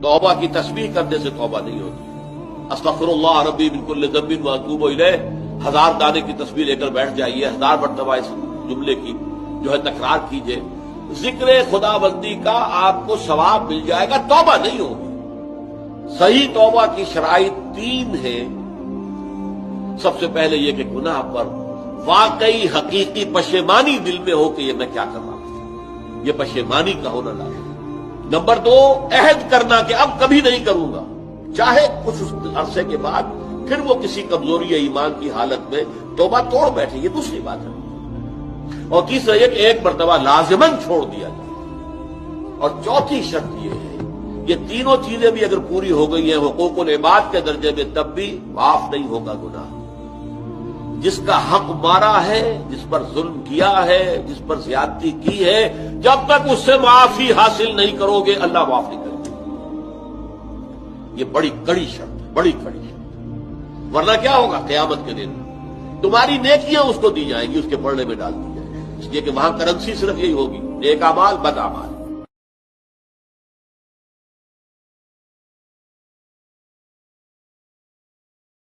तौबा की तस्बीह करने से तौबा नहीं होती। अस्तगफिरुल्लाह रब्बी मिन कुल्लि ज़ंबिन व अतूबु इलैह, 1000 दाने की तस्बीह लेकर बैठ जाइए, 1000 मरतबा इस जुमले की जो है तकरार कीजिए। जिक्र खुदाबंदी का आपको सवाब मिल जाएगा, तौबा नहीं होगी। सही तौबा की शराइत 3 है। सबसे पहले यह कि गुनाह पर वाकई हकीकी पशेमानी दिल में हो कि ये मैं क्या कर रहा था, ये पशेमानी का होना लाजिम। नंबर 2, अहद करना कि अब कभी नहीं करूंगा, चाहे कुछ उस अरसे के बाद फिर वो किसी कमजोरी या ईमान की हालत में तौबा तोड़ बैठे, ये दूसरी बात है। और तीसरा यह कि एक मरतबा लाजिमन छोड़ दिया जाए। और चौथी शर्त यह है, ये तीनों चीजें भी अगर पूरी हो गई हैं हुकूकुल इबाद के दर्जे में, तब भी माफ नहीं होगा गुनाह। जिसका हक मारा है, जिस पर जुल्म किया है, जिस पर ज्यादती की है, जब तक उससे माफी हासिल नहीं करोगे अल्लाह माफ नहीं करेगा। ये बड़ी कड़ी शर्त है, बड़ी कड़ी शर्त। वरना क्या होगा, क़यामत के दिन तुम्हारी नेकियां उसको दी जाएंगी, उसके पलड़े में डाल दी जाएंगी। इसलिए कि वहां करेंसी सिर्फ यही होगी, नेक अमाल बद अमाल।